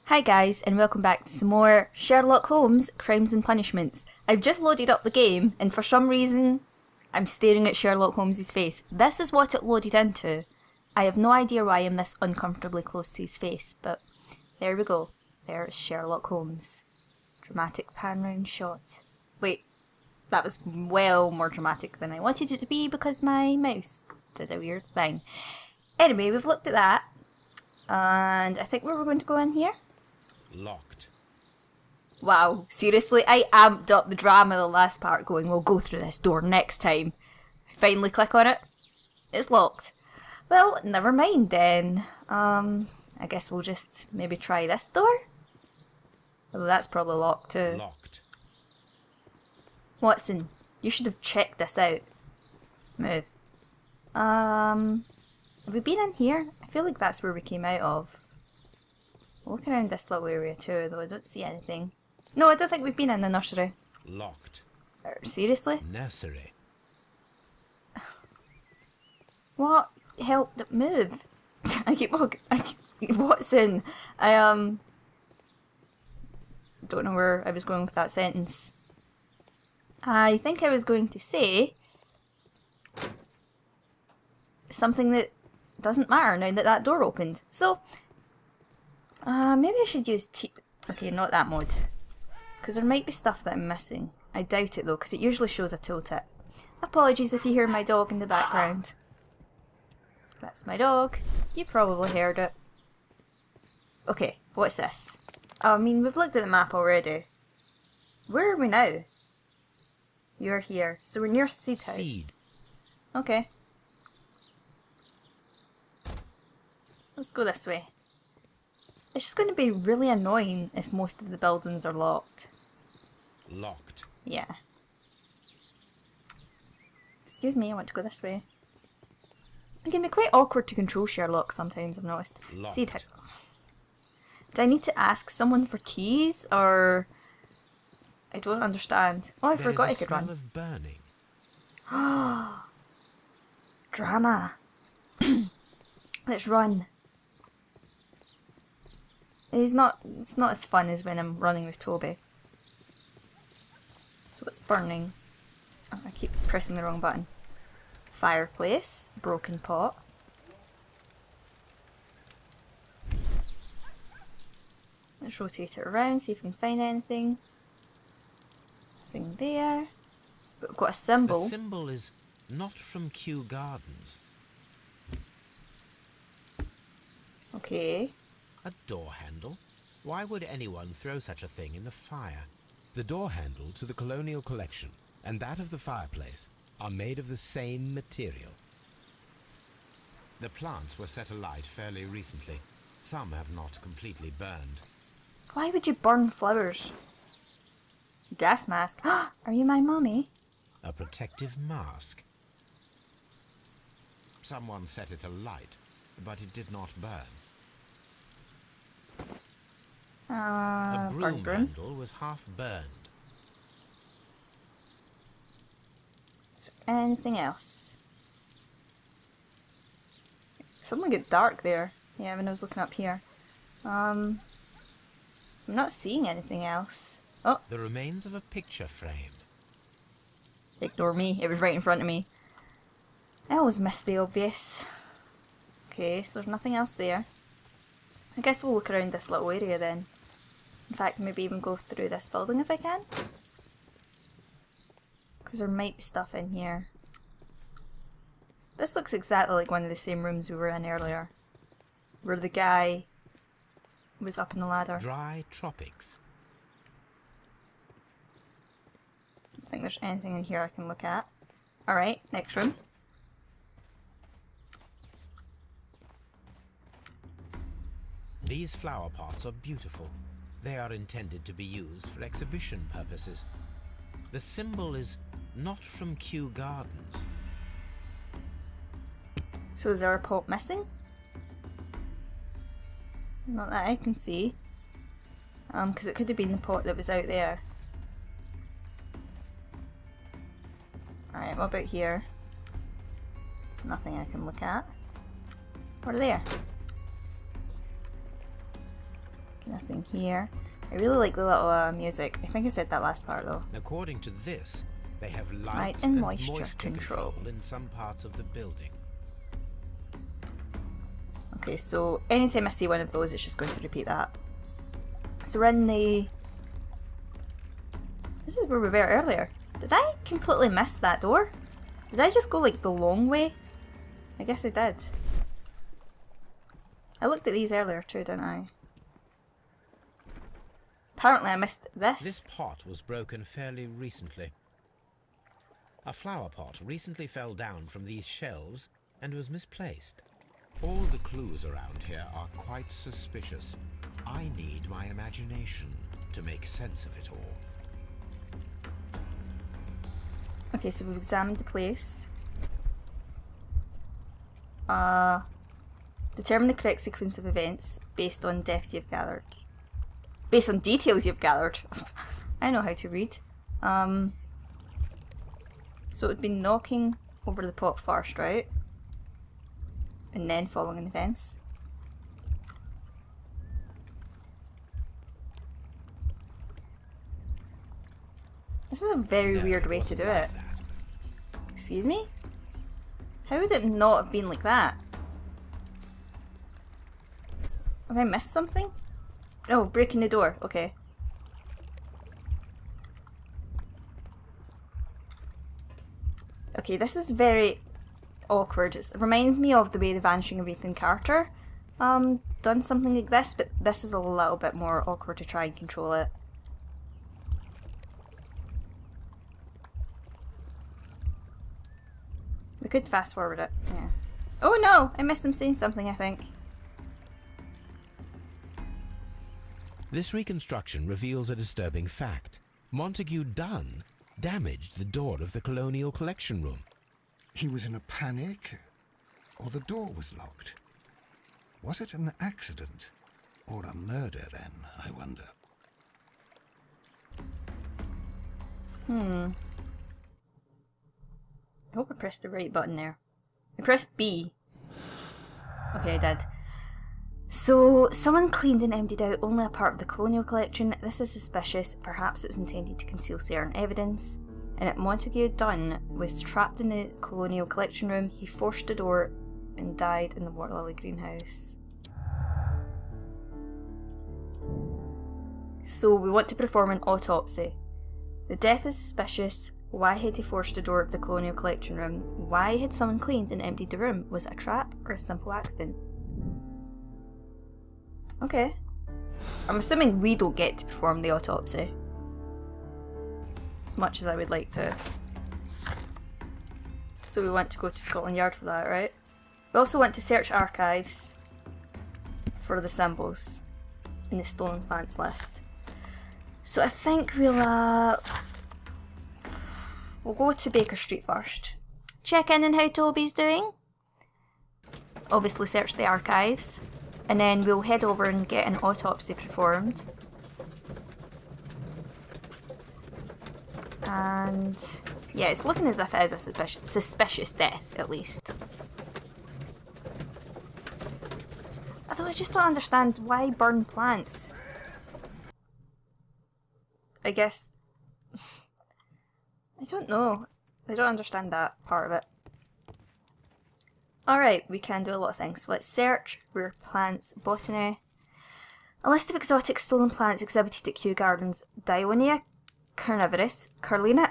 Hi guys, and welcome back to some more Sherlock Holmes Crimes and Punishments. I've just loaded up the game, and for some reason, I'm staring at Sherlock Holmes' face. This is what it loaded into. I have no idea why I'm this uncomfortably close to his face, but there we go. There's Sherlock Holmes. Dramatic pan round shot. Wait, that was well more dramatic than I wanted it to be because my mouse did a weird thing. Anyway, we've looked at that, and I think we're going to go in here. Locked. Wow, seriously, I amped up the drama of the last part going, we'll go through this door next time. Finally click on it. It's locked. Well, never mind then. I guess we'll just maybe try this door? Although that's probably locked too. Locked. Watson, you should have checked this out. Move. Have we been in here? I feel like that's where we came out of. We'll look around this little area too, though I don't see anything. No, I don't think we've been in the nursery. Locked. Seriously? Nursery. What? Help, move. I keep walking. Watson. I don't know where I was going with that sentence. I think I was going to say something that doesn't matter now that that door opened. So, maybe I should use okay, not that mode. Because there might be stuff that I'm missing. I doubt it though, because it usually shows a tooltip. Apologies if you hear my dog in the background. That's my dog. You probably heard it. Okay, what's this? I mean, we've looked at the map already. Where are we now? You're here. So we're near Seed House. Seed. Okay. Let's go this way. It's just going to be really annoying if most of the buildings are locked. Locked. Yeah. Excuse me, I want to go this way. It can be quite awkward to control Sherlock sometimes, I've noticed. Locked. See, do I need to ask someone for keys, or... I don't understand. Oh, I forgot I could run. There is a smell of burning. Drama. Let's run. It's not as fun as when I'm running with Toby. So it's burning. Oh, I keep pressing the wrong button. Fireplace. Broken pot. Let's rotate it around, see if we can find anything. Nothing there. But we've got a symbol. The symbol is not from Kew Gardens. Okay. A door handle? Why would anyone throw such a thing in the fire? The door handle to the Colonial Collection and that of the fireplace are made of the same material. The plants were set alight fairly recently. Some have not completely burned. Why would you burn flowers? Gas mask. Are you my mummy? A protective mask. Someone set it alight, but it did not burn. A broom handle was half burned. Is there anything else? It suddenly got dark there. Yeah, when I was looking up here. I'm not seeing anything else. Oh. The remains of a picture frame. Ignore me, it was right in front of me. I always miss the obvious. Okay, so there's nothing else there. I guess we'll look around this little area then. In fact, maybe even go through this building if I can. Because there might be stuff in here. This looks exactly like one of the same rooms we were in earlier. Where the guy was up in the ladder. Dry tropics. I don't think there's anything in here I can look at. Alright, next room. These flower pots are beautiful. They are intended to be used for exhibition purposes. The symbol is not from Kew Gardens. So is there a pot missing? Not that I can see. Because it could have been the pot that was out there. Alright, what about here? Nothing I can look at. What are there? Nothing here. I really like the little music. I think I said that last part though. According to this, they have light, Light and and moisture moisture control. in some parts of the building. Okay, so anytime I see one of those, it's just going to repeat that. So we're in the... This is where we were earlier. Did I completely miss that door? Did I just go like the long way? I guess I did. I looked at these earlier too, didn't I? Apparently I missed this. This pot was broken fairly recently. A flower pot recently fell down from these shelves and was misplaced. All the clues around here are quite suspicious. I need my imagination to make sense of it all. Okay, so we've examined the place. Determine the correct sequence of events based on deaths you've gathered. Based on details you've gathered. I know how to read. So it would be knocking over the pot first, right? And then falling on the fence. This is a very weird way to do it. Excuse me? How would it not have been like that? Have I missed something? Oh, breaking the door. Okay. Okay, this is very awkward. It reminds me of the way the Vanishing of Ethan Carter done something like this, but this is a little bit more awkward to try and control it. We could fast forward it, yeah. Oh no! I missed them saying something, I think. This reconstruction reveals a disturbing fact. Montague Dunn damaged the door of the Colonial Collection Room. He was in a panic, or the door was locked. Was it an accident, or a murder then, I wonder? I hope I pressed the right button there. I pressed B. Okay, I did. So, someone cleaned and emptied out only a part of the colonial collection. This is suspicious. Perhaps it was intended to conceal certain evidence. And that Montague Dunn was trapped in the colonial collection room. He forced the door and died in the Water Lily greenhouse. So, we want to perform an autopsy. The death is suspicious. Why had he forced the door of the colonial collection room? Why had someone cleaned and emptied the room? Was it a trap or a simple accident? Okay. I'm assuming we don't get to perform the autopsy. As much as I would like to. So we want to go to Scotland Yard for that, right? We also want to search archives for the symbols in the stolen plants list. So I think we'll go to Baker Street first. Check in on how Toby's doing. Obviously search the archives. And then we'll head over and get an autopsy performed. And yeah, it's looking as if it is a suspicious death, at least. Although I just don't understand why burn plants. I guess... I don't know. I don't understand that part of it. Alright, we can do a lot of things. So let's search rare plants, botany. A list of exotic stolen plants exhibited at Kew Gardens. Dionia carnivorous, Carlina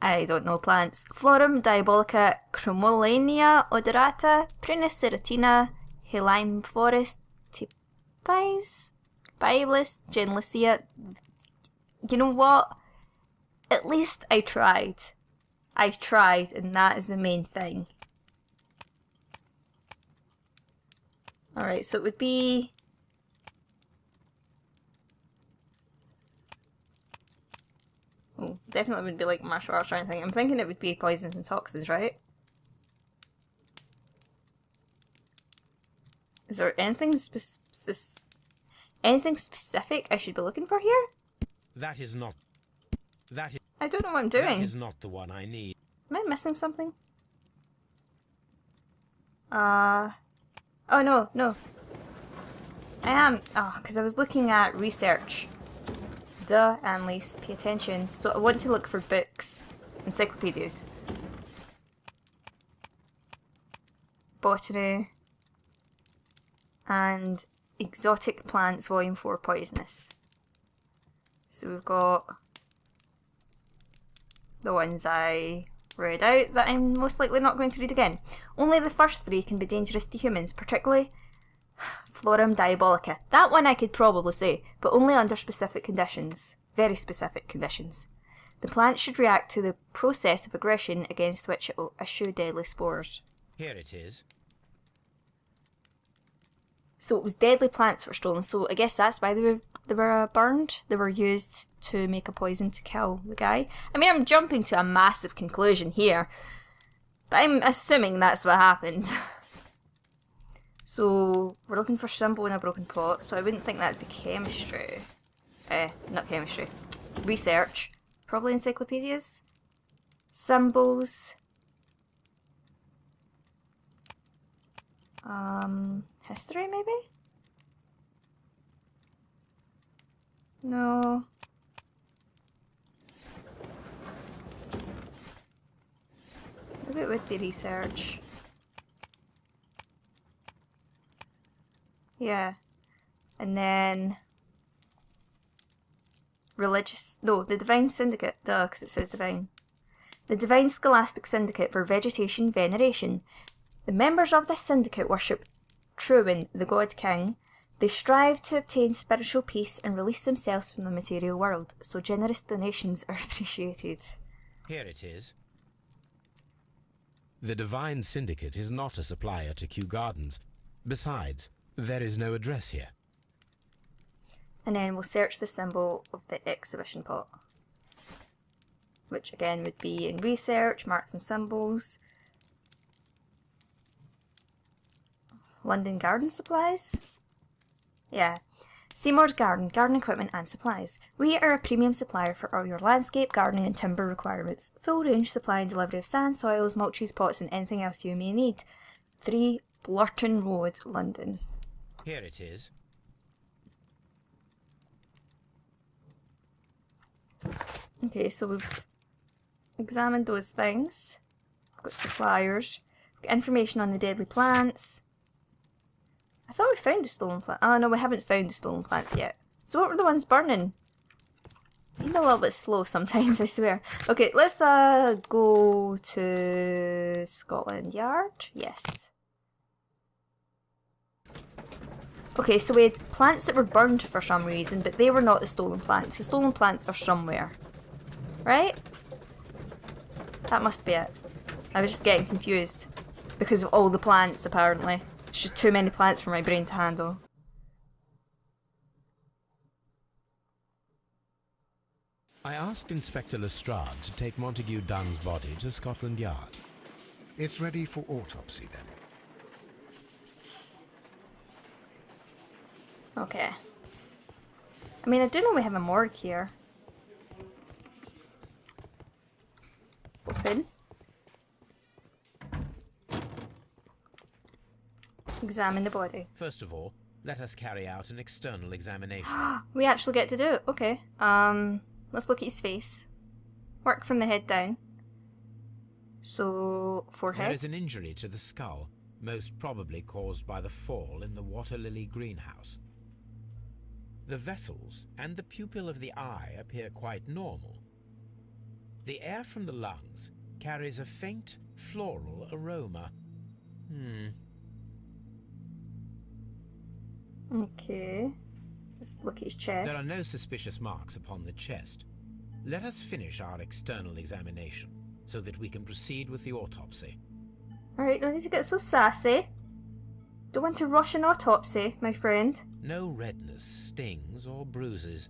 I don't know plants. Florum diabolica, Chromolania odorata, Prunus serratina, Helime forest, Tipis, Biblis, Genlicea. You know what? At least I tried. I tried, and that is the main thing. Alright, so it would be... Oh, definitely wouldn't be like martial arts or anything. I'm thinking it would be poisons and toxins, right? Is there anything specific I should be looking for here? That is not... That is... I don't know what I'm doing. That is not the one I need. Am I missing something? Oh Oh no, no. I am. Oh, because I was looking at research. Duh, Annalise, pay attention. So I want to look for books, encyclopedias. Botany. And exotic plants, volume 4, poisonous. So we've got the ones I read out that I'm most likely not going to read again. Only the first 3 can be dangerous to humans, particularly Florum diabolica. That one I could probably say, but only under specific conditions. Very specific conditions. The plant should react to the process of aggression against which it will issue deadly spores. Here it is. So it was deadly plants that were stolen, so I guess that's why they were burned. They were used to make a poison to kill the guy. I mean, I'm jumping to a massive conclusion here, but I'm assuming that's what happened. So we're looking for symbol in a broken pot, so I wouldn't think that'd be chemistry. Not chemistry. Research. Probably encyclopedias. Symbols. History maybe? No. Maybe it would be research. Yeah. And then religious, no, the Divine Syndicate, duh, because it says Divine. The Divine Scholastic Syndicate for Vegetation Veneration. The members of this syndicate worship Truin, the God King. They strive to obtain spiritual peace and release themselves from the material world, so generous donations are appreciated. Here it is. The Divine Syndicate is not a supplier to Kew Gardens. Besides, there is no address here. And then we'll search the symbol of the exhibition pot, which again would be in research, marks and symbols. London Garden Supplies? Yeah. Seymour's Garden, garden equipment and supplies. We are a premium supplier for all your landscape, gardening and timber requirements. Full range supply and delivery of sand, soils, mulches, pots and anything else you may need. 3 Blurton Road, London. Here it is. Okay, so we've examined those things. We've got suppliers. We've got information on the deadly plants. I thought we found the stolen plant. Oh no, we haven't found the stolen plants yet. So what were the ones burning? I'm a little bit slow sometimes, I swear. Okay, let's go to Scotland Yard. Yes. Okay, so we had plants that were burned for some reason, but they were not the stolen plants. The stolen plants are somewhere. Right? That must be it. I was just getting confused because of all the plants, apparently. It's just too many plants for my brain to handle. I asked Inspector Lestrade to take Montague Dunn's body to Scotland Yard. It's ready for autopsy then. Okay. I mean, I do know we have a morgue here. Open. Examine the body. First of all, let us carry out an external examination. We actually get to do it. Okay. Let's look at his face. Work from the head down. So, forehead. There is an injury to the skull, most probably caused by the fall in the water lily greenhouse. The vessels and the pupil of the eye appear quite normal. The air from the lungs carries a faint floral aroma. Okay. Let's look at his chest. There are no suspicious marks upon the chest. Let us finish our external examination so that we can proceed with the autopsy. Alright, don't need to get so sassy. Don't want to rush an autopsy, my friend. No redness, stings, or bruises.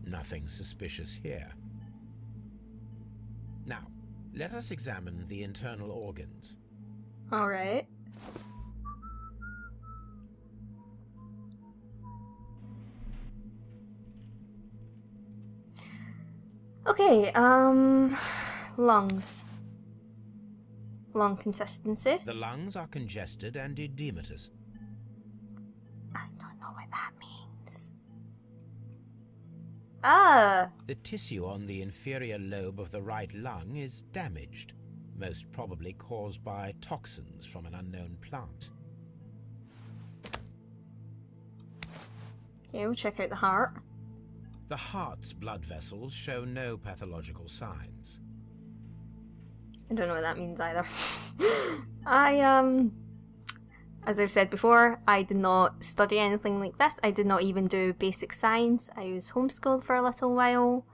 Nothing suspicious here. Now, let us examine the internal organs. Alright. Okay, lungs. Lung consistency. The lungs are congested and edematous. I don't know what that means. Ah! The tissue on the inferior lobe of the right lung is damaged, most probably caused by toxins from an unknown plant. Okay, we'll check out the heart. The heart's blood vessels show no pathological signs. I don't know what that means either. As I've said before, I did not study anything like this. I did not even do basic science. I was homeschooled for a little while.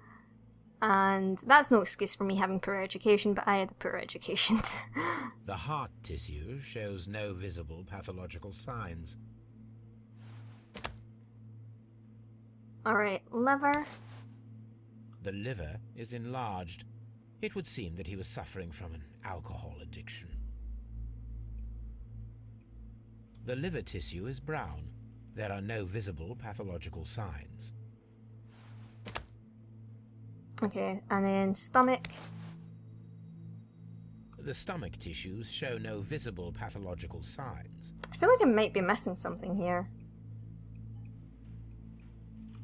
And that's no excuse for me having poor education, but I had a poor education. The heart tissue shows no visible pathological signs. Alright, liver. The liver is enlarged. It would seem that he was suffering from an alcohol addiction. The liver tissue is brown. There are no visible pathological signs. Okay, and then stomach. The stomach tissues show no visible pathological signs. I feel like I might be missing something here.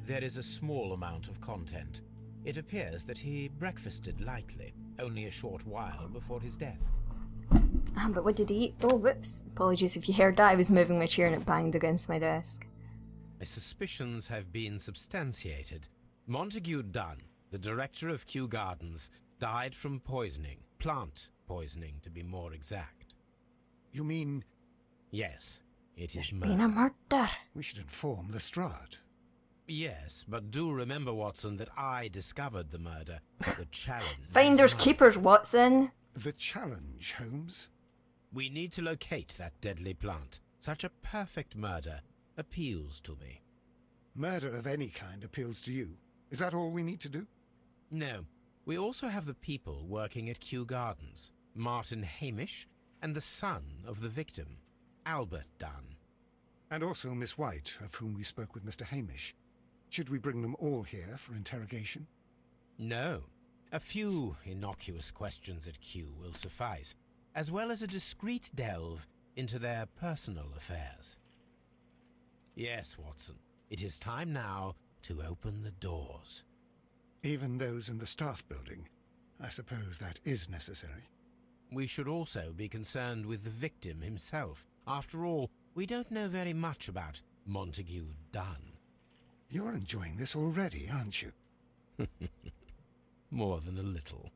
There is a small amount of content. It appears that he breakfasted lightly, only a short while before his death. But what did he eat? Oh, whoops. Apologies if you heard that. I was moving my chair and it banged against my desk. My suspicions have been substantiated. Montague Dunn, the director of Kew Gardens, died from poisoning. Plant poisoning, to be more exact. You mean Yes, it is Been a murder. murder. we should inform Lestrade? Yes, but do remember, Watson, that I discovered the murder. The challenge. Finders is mine. keepers, Watson. The challenge, Holmes? We need to locate that deadly plant. Such a perfect murder appeals to me. Murder of any kind appeals to you. Is that all we need to do? No, we also have the people working at Kew Gardens. Martin Hamish and the son of the victim, Albert Dunn. And also Miss White, of whom we spoke with Mr. Hamish. Should we bring them all here for interrogation? No, a few innocuous questions at Kew will suffice, as well as a discreet delve into their personal affairs. Yes, Watson, it is time now to open the doors. Even those in the staff building. I suppose that is necessary. We should also be concerned with the victim himself. After all, we don't know very much about Montague Dunn. You're enjoying this already, aren't you? More than a little.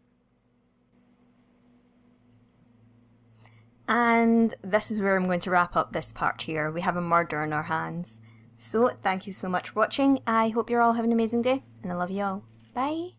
And this is where I'm going to wrap up this part here. We have a murder on our hands. So, thank you so much for watching. I hope you're all having an amazing day, and I love you all. Bye!